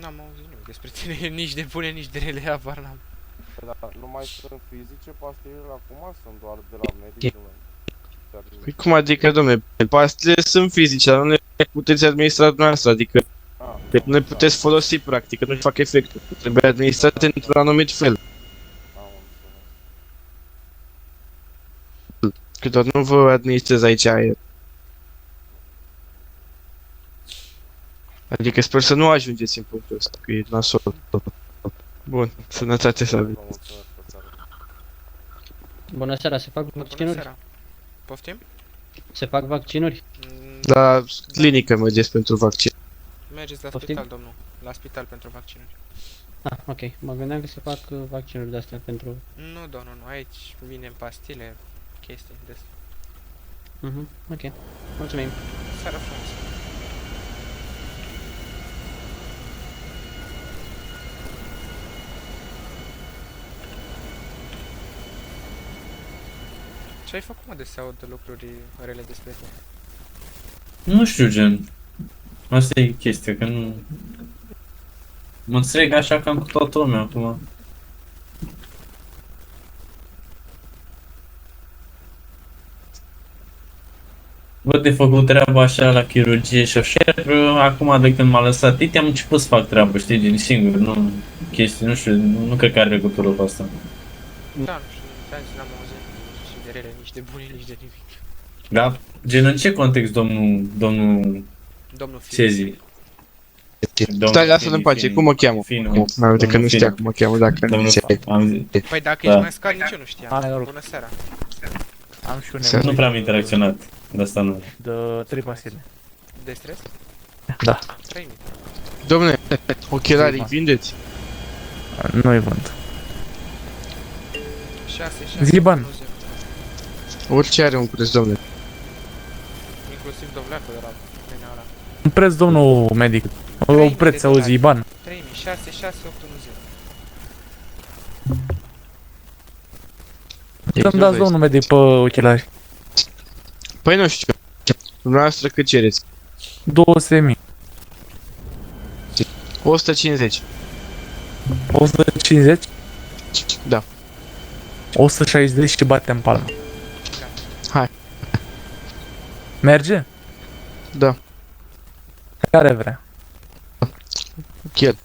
N-am auzit nimic despre tine, nici de bune, nici de rele, habar n-am. Dar nu mai sunt fizice pastilele acum? Sunt doar de la medic? Păi cum adică, domne, pastile sunt fizice, dar nu le puteți administra dumneavoastră, adică nu le puteți folosi practic, că nu-și fac efectul. Trebuie administrate într-un anumit fel. Că doar nu vă administrez aici aer. Adică sper să nu ajungeți în punctul ăsta, că e nasol. Bun, sănătate să aveți. Bună seara, se fac Bună vaccinuri? seara. Poftim? Se fac vaccinuri? La clinică mergeți pentru vaccin. Mergeți la Poftim? spital, domnul. La spital pentru vaccinuri. Ah, ok. Mă gândeam că se fac vaccinuri de-astea pentru... Nu, domnul, nu. Aici vine pastile, chestii de astea. Ok. Mulțumim. Seara frumoasă. Ce ai făcut, mă, de se aud lucruri rele despre tine? Nu știu, gen. Asta e chestia, că nu... Mă înțeleg așa cam cu toată lumea acum. Văd de făcut treaba așa la chirurgie și șer, acum de când m-a lăsat Titi am început să fac treabă, știi, gen singur, nu chestii, nu știu, nu cred că are legătură cu asta. Da, nu știu, ți-am zis, n-am auzit nici de rele, nici de bune, nici de nimic. Da? Gen, în ce context, domnul Domnul Sezi? Stai, lasă-l în pace, cum o cheamă? Mai uite că nu știa cum o cheamă, dacă nu știa. Păi dacă ești mai scar, nici eu nu știam. Hai, noroc. Bună seara. Am și un Nu prea am interacționat, de asta nu. de 3 pastile. De stres? Da. 3000. Domne, ochelarii vindeți? Nu-i vând. 6, 6. Ziban. Orice are un preț, domne. Inclusiv dovleacul de la pâinea ăla. Un preț, domnul medic. Un preț, auzi, IBAN. 3000, 6, 6, 8, 1, 0. Să-mi dați, domnul medic, pe ochelari. Păi nu știu. Dumneavoastră cât cereți? 200.000. 150. 150? Da. 160 și batem palma. Hai. Merge? Da. Care vrea? Chiar,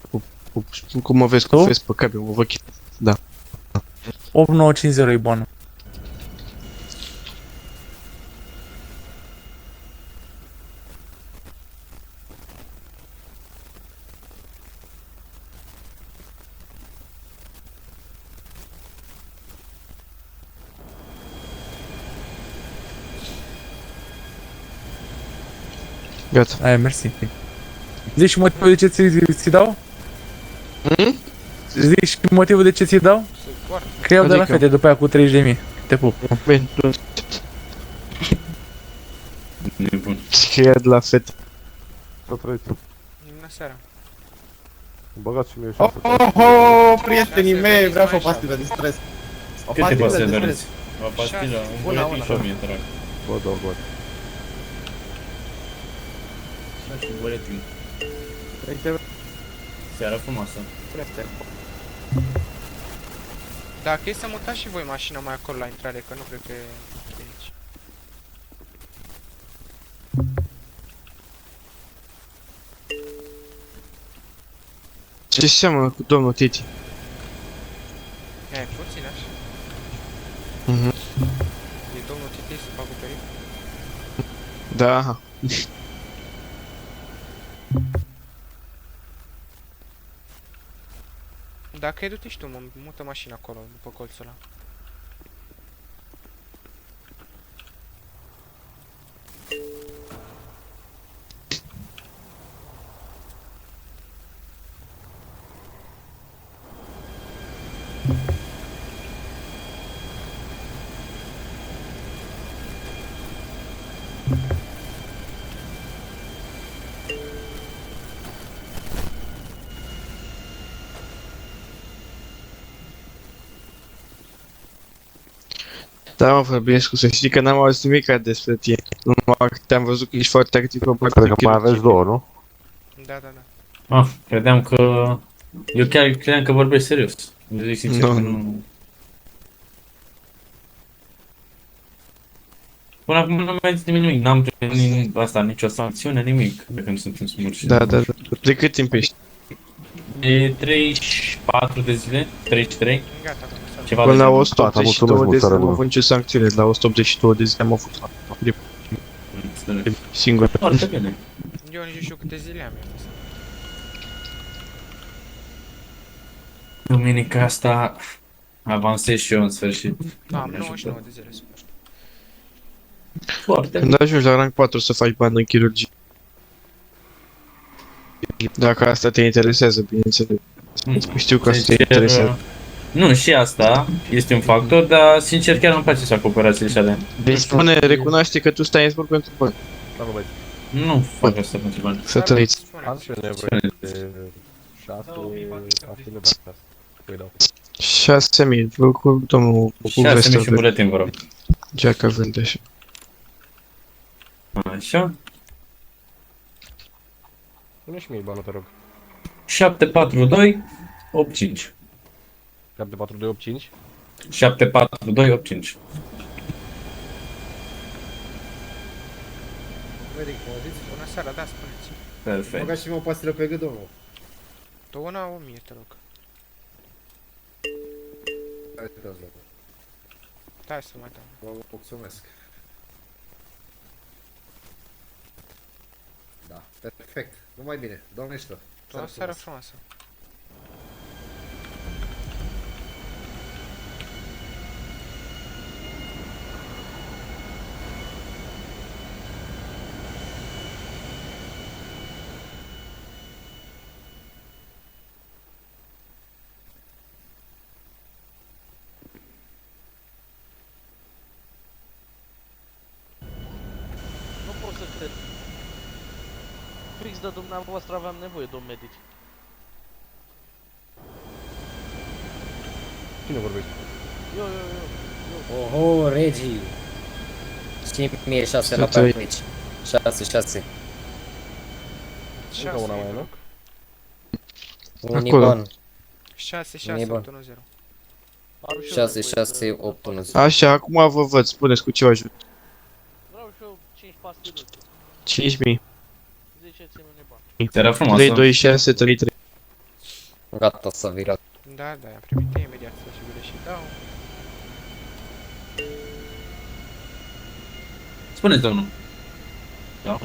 cum mă vezi, cum vezi pe cabin, mă văd chiar. Da. 8950 e bună. Gata. Aia, mersi. Zici și motivul de ce ți dau? Zici și motivul de ce ți dau? Că iau de la Adică? fete după aia cu 30.000. Te pup. Pentru... Nebun. Scrie de la fete. Să trăiți. Bună seara. Băgați și mie și Oh, prietenii mei, vreau și o pastilă de stres. O Câte pastilă pastile de doriți? stres. O pastilă, un Una, buletin una. și o mie, te rog. Bă, da, bă. Și buletin. Seara frumoasă. Dacă e să mutați și voi mașina mai acolo la intrare, că nu cred că e aici. Ce seamănă cu domnul Titi? E puțin așa. E domnul Titi să fac o pericol. Da, aha. Dacă e du-te și tu, mă mută mașina acolo, după colțul ăla. Da, mă, Fărbescu, să știi că n-am auzit nimic despre tine. Numai că te-am văzut că ești foarte activ pe partea Cred că mai aveți două, nu? Da, da, da. Credeam că... Eu chiar credeam că vorbești serios. Zic sincer Nu. că nu... Până acum nu mi-a zis nimic, n-am primit asta, nicio sancțiune, nimic, de când suntem smurși. Da. De cât timp ești? De 34 de zile, 33, Gata, domnul Sara. ceva Până de la genul. 182 de zile am avut nicio sancțiune, la 182 de zile am avut Înțeleg. singur. Foarte bine. Eu nici nu știu câte zile am eu. Duminica asta avansez și eu în sfârșit. Da, am Doamne 99 ajută. de zile, super. Foarte bine. Când ajungi la rank 4 să faci bani în chirurgie. Dacă asta te interesează, bineînțeles. Știu că asta te interesează. Nu, și asta este un factor, dar sincer chiar îmi place să fac operațiile alea. Deci spune, recunoaște că tu stai în sport pentru bani. Da, băi. Nu fac asta pentru bani. Să trăiți. Spune. Am și eu nevoie de 6 de astea. Păi dau. 6.000, vă cu domnul cu 6.000 și vestă, buletin, vă rog. geaca vânde așa. Așa. Nu și mie banul, te rog. 742 85. 7, 4, 2, 8, 5. 742 85. Bună seara, da, spuneți. Perfect. Băgați-mă o pastilă pe gât, domnul. Tu una, 1000, te rog. Hai, te dați, domnul. Stai să mai dau. Vă mulțumesc. Da, perfect. Numai bine. Domnește. Tu o seară frumoasă. Nu pot să cred. Fix de dumneavoastră aveam nevoie, domn medic. Cine vorbești? Eu. Oho, regii. Și mie 6 la Să trăi. 4 aici. 6. Încă una mai, nu? Unibon. 6, 6, Unibon. 8, 1, 0. Am și eu 6, nevoie 6, de- 8, 1. Așa, acum vă văd, spuneți cu ce o ajut. Vreau și eu 5 pastiluțe. 5.000. Ziceți-mi unii bani. Seara frumoasă. 3, 2, 6, 3, 3. Gata, s-a virat. Da, am primit imediat să și bine și dau. Spuneți, domnul. Da.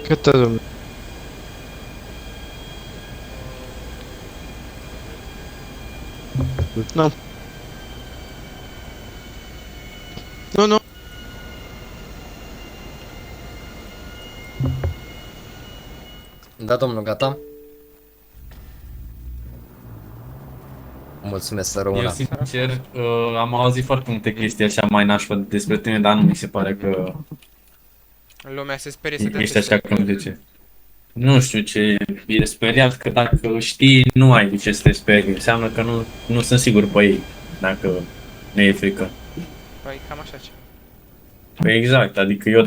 Cât domnule? Nu. Nu. Da, domnul, gata? Mulțumesc, să Eu rămână. sincer am auzit foarte multe chestii așa mai nașpa despre tine, dar nu mi se pare că Lumea se sperie să te ești așa cum zice. Nu știu ce e speriat, că dacă știi, nu ai de ce să te sperii. Înseamnă că nu sunt sigur pe ei, dacă ne e frică. Păi cam așa ce. Păi exact, adică eu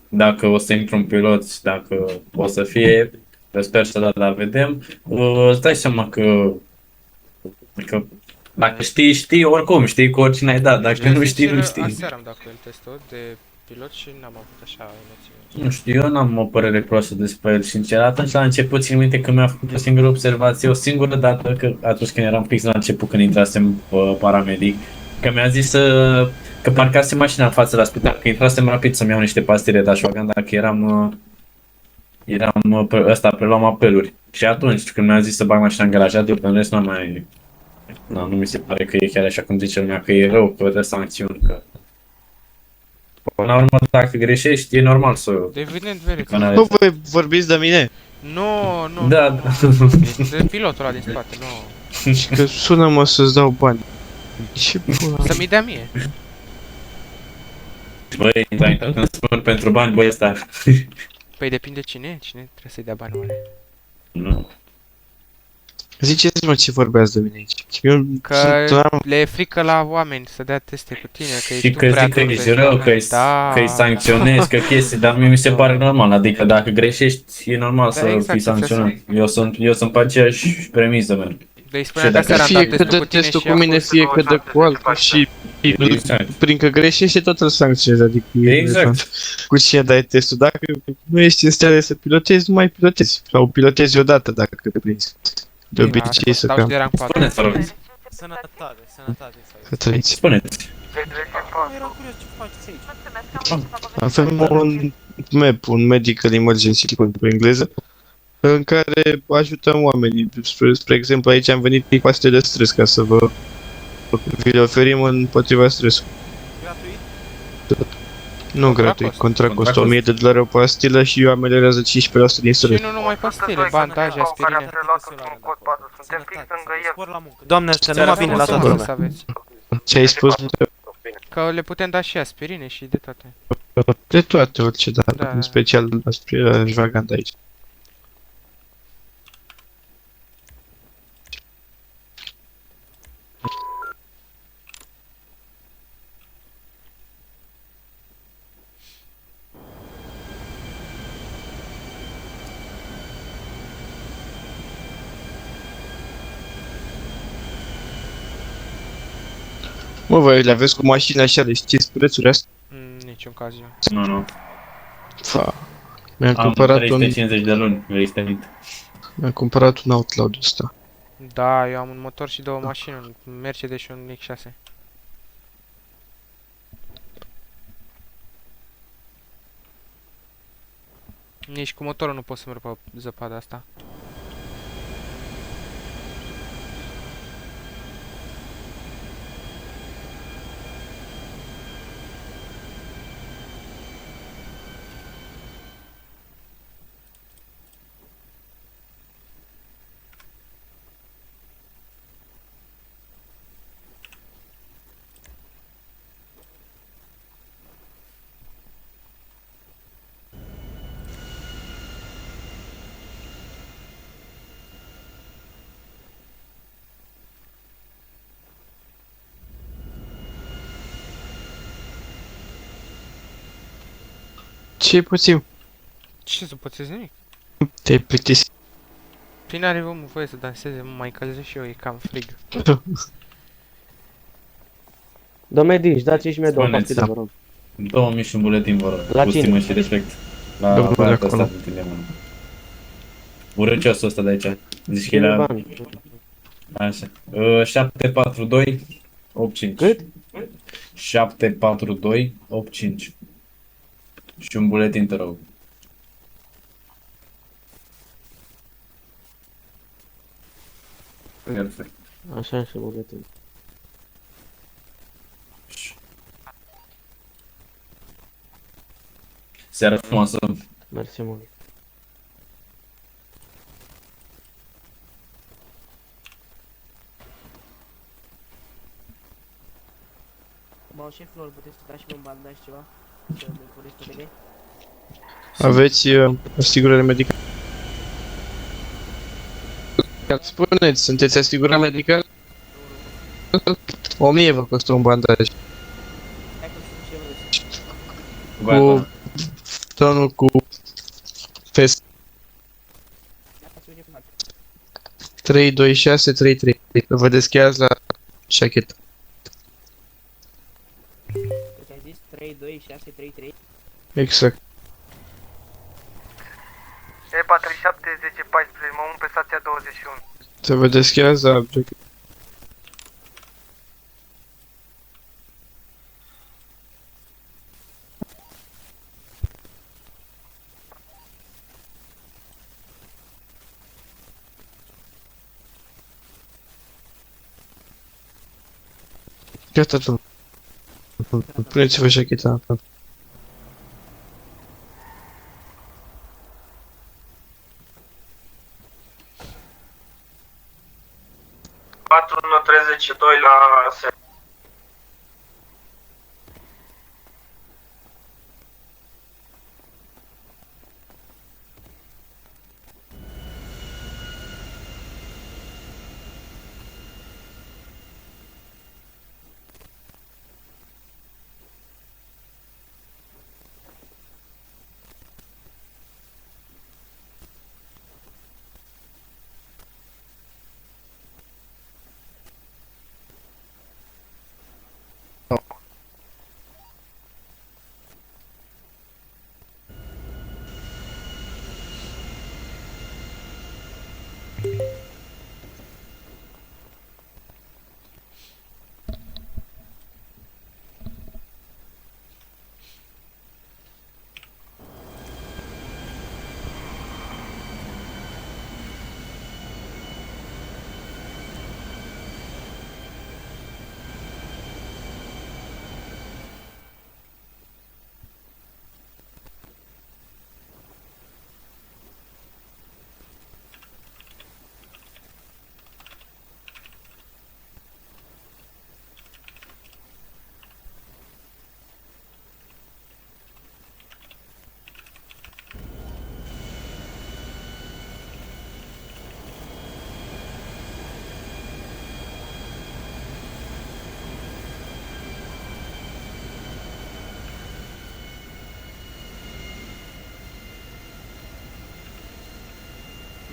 dacă o să intru în pilot, dacă o să fie, sper să da, vedem, îți dai seama că dacă știi, oricum, știi cu oricine ai dat, dacă nu știi, nu știi. Aseară am dat cu el testul de pilot și n-am avut așa emoții. Nu știu, eu n-am o părere proastă despre el, sincer. Atunci la început țin minte că mi-a făcut o singură observație, o singură dată, că atunci când eram fix la început, când intrasem paramedic, că mi-a zis că parcase mașina în față la spital, că intrasem rapid să-mi iau niște pastile de ashwagandha, dacă preluam apeluri. Și atunci când mi-a zis să bag mașina în garajat, eu pe rest nu mi se pare că e chiar așa cum zice lumea, că e rău, că dă sancțiuni, că... Până la urmă, dacă greșești, e normal să... Evident, verific. Nu voi vorbiți de mine? Nu, Da, nu. da. De pilotul ăla din spate, nu. Și că sună-mă să-ți dau bani. Ce pula? Să mi dea mie. Băi, când spun pentru bani, băi, ăsta... Păi depinde cine trebuie să-i dea bani oare. Nu. Ziceți-mă ce vorbeați de mine aici. Eu Că sunt- le e frică la oameni să dea teste cu tine, că ești Și tu că prea zic că dur ești pe rău, tine. că îi sancționezi, că chestii, dar mie mi se pare normal, adică dacă greșești, e normal Da, să exact, fii sancționat. Eu sunt pe aceeași premisă, merg. Deci spunea Și că dacă seara am fie dat că testul dă cu tine testul și cu a mine, fost- fie că dă cu altul și Exact. prin că greșești tot îl sancționezi, adică e Exact. relevant cu cine dai testul. Dacă nu ești în stare să pilotezi, nu mai pilotezi. Sau pilotezi odată dacă te prinzi. De obicei să Stau și cam de rang 4. Spuneți, vă rog. Sănătate, sănătate. să trăiți. Spuneți. Eram curios ce faceți aici. Avem un MEP, un Medical Emergency Report pe engleză, în care ajutăm oamenii. Spre exemplu, aici am venit cu paste de stres ca să vi le oferim împotriva stresului. Gratuit? Nu gratuit, contra cost. Contra 1000 de dolari o pastilă și eu ameliореază 15% din Și stres. nu numai pastile, bandaje, aspirine. Spor la muncă. Doamne, să nu mă bine la toată Să lumea. aveți. Ce ai spus? Că le putem da și aspirine și de toate. De toate, orice, dar Da. în special la Jvaganda aici. Mă, voi le aveți cu mașini așa, le știți prețurile astea? Niciun caz eu. Nu. Fa. Mi-am Am cumpărat un 350 de luni, vrei să te mint. Mi-am cumpărat un Outlaw ăsta. Da, eu am un motor și două mașini, un Mercedes și un X6. Nici cu motorul nu pot să merg pe zăpada asta. Ce puțin? Ce să pățesc nimic? Te-ai plictisit. Prin are omul voie să danseze, mă mai încălzesc și eu, e cam frig. Domnule Dinci, dați și mie două Spuneți, pastile, vă rog. 2000 și un buletin, vă rog. La Cu cine? stimă și respect. La Domnul de băiatul acolo. ăsta din tine, mă. Urăciosul ăsta de aici. Zici că e Cine la... bani? Așa. 742 85. Cât? 742 85. Și un buletin, te rog. Perfect. Așa și buletin. Seara frumoasă. Mersi mult. Mă, șefilor, puteți să dați și un bandaj ceva? Să mi puneți pe mine? Aveți asigurare medicală? Spuneți, sunteți asigurat medical? 1000 vă costă un bandaj. Hai că sunt ce vreți. Gata. Tonul cu fest Dați unde fac. 32633. Vă deschiați la șachetă. Cât ai zis? 3, 2, 3633. Exact. E47 10 14, mă pe stația 21. Se vă deschiază object. Gata, domnule. Puneți-vă jacheta. 4132 la se.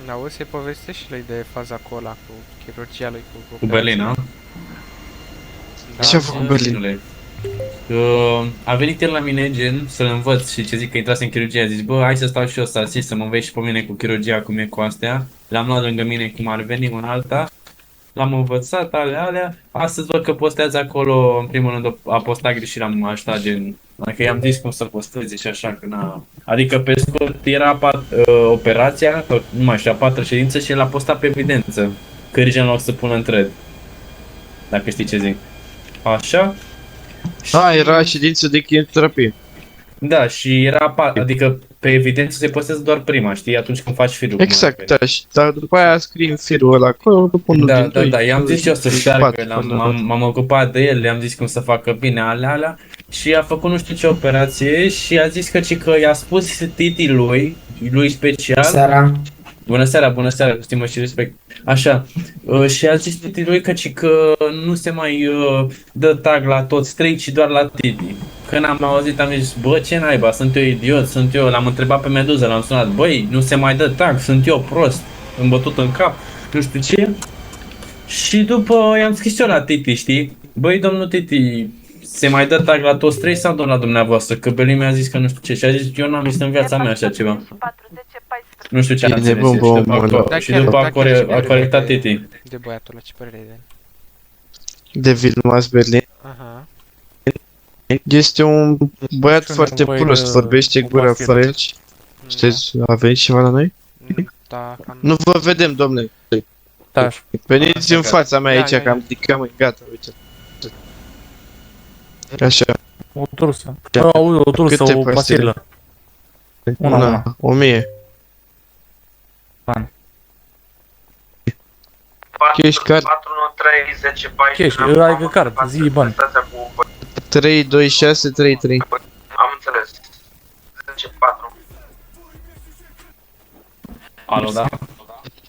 Auzi, să-i povestești și lui de faza cu ăla, cu chirurgia lui, Cu Berlin, nu? Ce a făcut Berlin? Berlinule. A venit el la mine, gen, să-l învăț și ce zic că intrase în chirurgie. A zis, bă, hai să stau și eu să asist, să mă înveți și pe mine cu chirurgia, cum e cu astea. L-am luat lângă mine cum ar veni una alta. L-am învățat, alea. Astăzi văd că postează acolo, în primul rând, a postat greșit, l-am ajutat, gen. Adică i-am zis cum să posteze și așa, că na. Adică pe scurt era operația, că nu mai știu, a patra ședință și el a postat pe evidență. Cârige în loc să pună în thread. Dacă știi ce zic. Așa. A, era ședință de chimioterapie. Da, și era, adică pe evidență se postează doar prima, știi, atunci când faci firul. Exact, da, și dar după aia scrie în firul ăla acolo, după unul Da, din da, doi. da, i-am zis și eu să șteargă, Patru, m-am ocupat de el, le-am zis cum să facă bine alea și a făcut nu știu ce operație și a zis că i-a spus titi lui special. Seara. Bună seara, cu stimă și respect. Așa, și a zis titi lui că nu se mai dă tag la toți trei, ci doar la titi. Când am auzit, am zis, bă, ce naiba, sunt eu idiot, l-am întrebat pe Meduză, l-am sunat, băi, nu se mai dă tag, sunt eu prost, îmi bătut în cap, nu știu ce. Și după i-am scris eu la Titi, știi? Băi, domnul Titi, se mai dă tag la toți trei sau doar la dumneavoastră? Că Belin mi-a zis că nu știu ce și a zis, eu n-am văzut în viața mea așa ceva. Nu știu ce a Bine, înțeles bun, și bun, bun. Da, și chiar, după da, chiar, ce a părere corectat de- Titi. De băiatul ăla, ce părere de el? De Vilmas Berlin. Aha. Este un băiat Și foarte nevoie prost, de vorbește o gura pastilă. fără el. Știți, a venit ceva la noi? Da, cam... Nu vă vedem, domnule. Da, Veniți în fața mea Da, aici, da, că am ridicat, gata, uite. Așa, o trusă. Da. Auzi, o trusă, Câte o pastile? pastilă. Una. 1000. Bani. Cash card 4130 10 14. Cash, adică card, zi bani. 32633. Am înțeles. 10 4. Alo, da?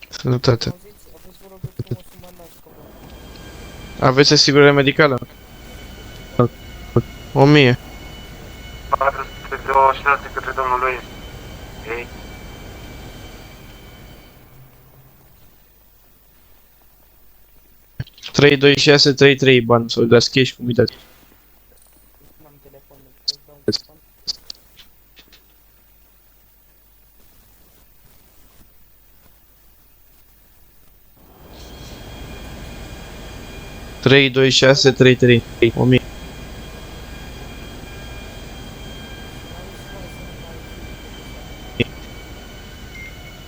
Sănătate. Aveți asigurare medicală? 1000. 426 către domnul lui. Ei. Trei, doi, 6, 3, 3 bani, sau dați cash cum îi dați. 3, 2, 6, 3, 3. 1000.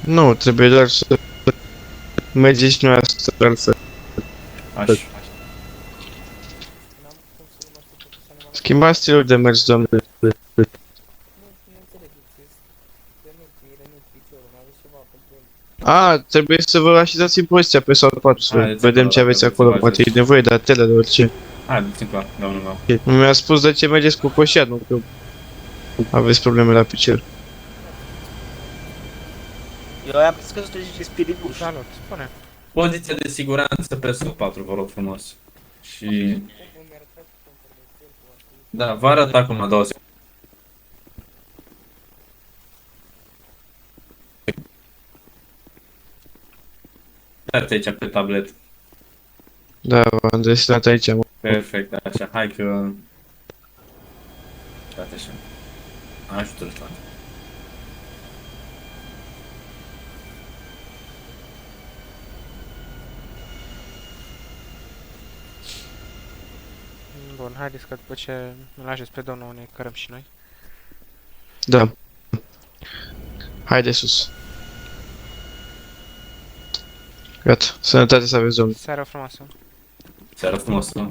Nu, trebuie doar să mergeți noastră altfel. Așa. Schimbați stilul de mers, domnule. A, trebuie să vă așezați în poziția pe sau 4 să Haideți vedem acolo, ce aveți dacă acolo. vreți să Poate e nevoie de atele, de orice. Haideți încă, domnul meu. Mi-a spus de ce mergeți cu coșiat, nu că aveți probleme la picior. Eu am spus că sunteți spiritul. Salut, spune. Poziția de siguranță pe sub 4, vă rog frumos. Și... Da, vă arăt acum 2 secunde. Uitați aici pe tablet. Da, v-am destinat aici, mă. Perfect, așa, hai că... Uitați așa. Ajută-l, frate. Bun, haideți că după ce îl lajeți pe domnul ne cărăm și noi. Da. Haide sus. Gata, sănătate să aveți, domnule. Seara frumoasă. Seara frumoasă.